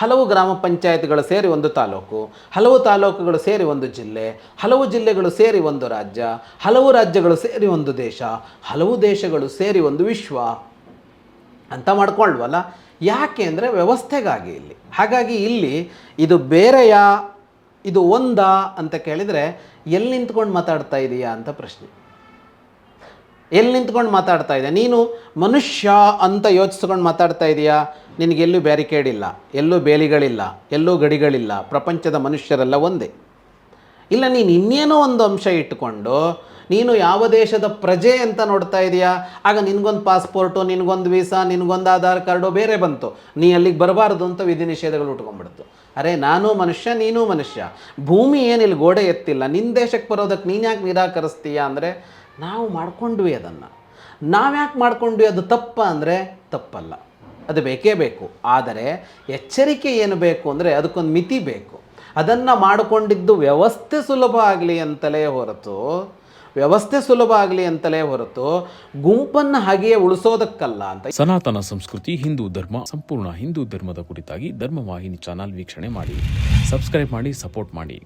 ಹಲವು ಗ್ರಾಮ ಪಂಚಾಯತ್ಗಳು ಸೇರಿ ಒಂದು ತಾಲೂಕು, ಹಲವು ತಾಲೂಕುಗಳು ಸೇರಿ ಒಂದು ಜಿಲ್ಲೆ, ಹಲವು ಜಿಲ್ಲೆಗಳು ಸೇರಿ ಒಂದು ರಾಜ್ಯ, ಹಲವು ರಾಜ್ಯಗಳು ಸೇರಿ ಒಂದು ದೇಶ, ಹಲವು ದೇಶಗಳು ಸೇರಿ ಒಂದು ವಿಶ್ವ ಅಂತ ಮಾಡ್ಕೊಳ್ವಲ್ಲ. ಯಾಕೆ ಅಂದರೆ ವ್ಯವಸ್ಥೆಗಾಗಿ ಇಲ್ಲಿ. ಹಾಗಾಗಿ ಇಲ್ಲಿ ಇದು ಬೇರೆಯಾ ಇದು ಒಂದಾ ಅಂತ ಕೇಳಿದರೆ ಎಲ್ಲಿ ನಿಂತ್ಕೊಂಡು ಮಾತಾಡ್ತಾ ಇದೀಯಾ ಅಂತ ಪ್ರಶ್ನೆ. ಎಲ್ಲಿ ನಿಂತ್ಕೊಂಡು ಮಾತಾಡ್ತಾ ಇದೆಯಾ ನೀನು? ಮನುಷ್ಯ ಅಂತ ಯೋಚಿಸ್ಕೊಂಡು ಮಾತಾಡ್ತಾ ಇದೆಯಾ? ನಿನಗೆಲ್ಲೂ ಬ್ಯಾರಿಕೇಡ್ ಇಲ್ಲ, ಎಲ್ಲೂ ಬೇಲಿಗಳಿಲ್ಲ, ಎಲ್ಲೂ ಗಡಿಗಳಿಲ್ಲ, ಪ್ರಪಂಚದ ಮನುಷ್ಯರೆಲ್ಲ ಒಂದೇ. ಇಲ್ಲ, ನೀನು ಇನ್ನೇನೋ ಒಂದು ಅಂಶ ಇಟ್ಟುಕೊಂಡು ನೀನು ಯಾವ ದೇಶದ ಪ್ರಜೆ ಅಂತ ನೋಡ್ತಾ ಇದೆಯಾ? ಆಗ ನಿನಗೊಂದು ಪಾಸ್ಪೋರ್ಟು, ನಿನಗೊಂದು ವೀಸಾ, ನಿನಗೊಂದು ಆಧಾರ್ ಕಾರ್ಡು ಬೇರೆ ಬಂತು, ನೀ ಅಲ್ಲಿಗೆ ಬರಬಾರ್ದು ಅಂತ ವಿಧಿ ನಿಷೇಧಗಳು ಉಟ್ಕೊಂಡ್ಬಿಡ್ತು. ಅರೆ, ನಾನು ಮನುಷ್ಯ, ನೀನೂ ಮನುಷ್ಯ, ಭೂಮಿ ಏನಿಲ್ಲಿ ಗೋಡೆ ಎತ್ತಿಲ್ಲ, ನಿನ್ನ ದೇಶಕ್ಕೆ ಬರೋದಕ್ಕೆ ನೀನು ಯಾಕೆ ನಿರಾಕರಿಸ್ತೀಯಾ ಅಂದರೆ ನಾವು ಮಾಡ್ಕೊಂಡ್ವಿ ಅದನ್ನು. ನಾವ್ಯಾಕೆ ಮಾಡ್ಕೊಂಡ್ವಿ? ಅದು ತಪ್ಪ ಅಂದರೆ ತಪ್ಪಲ್ಲ, ಅದು ಬೇಕೇ ಬೇಕು. ಆದರೆ ಎಚ್ಚರಿಕೆ ಏನು ಬೇಕು ಅಂದರೆ ಅದಕ್ಕೊಂದು ಮಿತಿ ಬೇಕು. ಅದನ್ನು ಮಾಡಿಕೊಂಡಿದ್ದು ವ್ಯವಸ್ಥೆ ಸುಲಭ ಆಗಲಿ ಅಂತಲೇ ಹೊರತು ಗುಂಪನ್ನು ಹಾಗೆಯೇ ಉಳಿಸೋದಕ್ಕಲ್ಲ ಅಂತ. ಸನಾತನ ಸಂಸ್ಕೃತಿ, ಹಿಂದೂ ಧರ್ಮ, ಸಂಪೂರ್ಣ ಹಿಂದೂ ಧರ್ಮದ ಕುರಿತಾಗಿ ಧರ್ಮವಾಹಿನಿ ಚಾನಲ್ ವೀಕ್ಷಣೆ ಮಾಡಿ, ಸಬ್ಸ್ಕ್ರೈಬ್ ಮಾಡಿ, ಸಪೋರ್ಟ್ ಮಾಡಿ.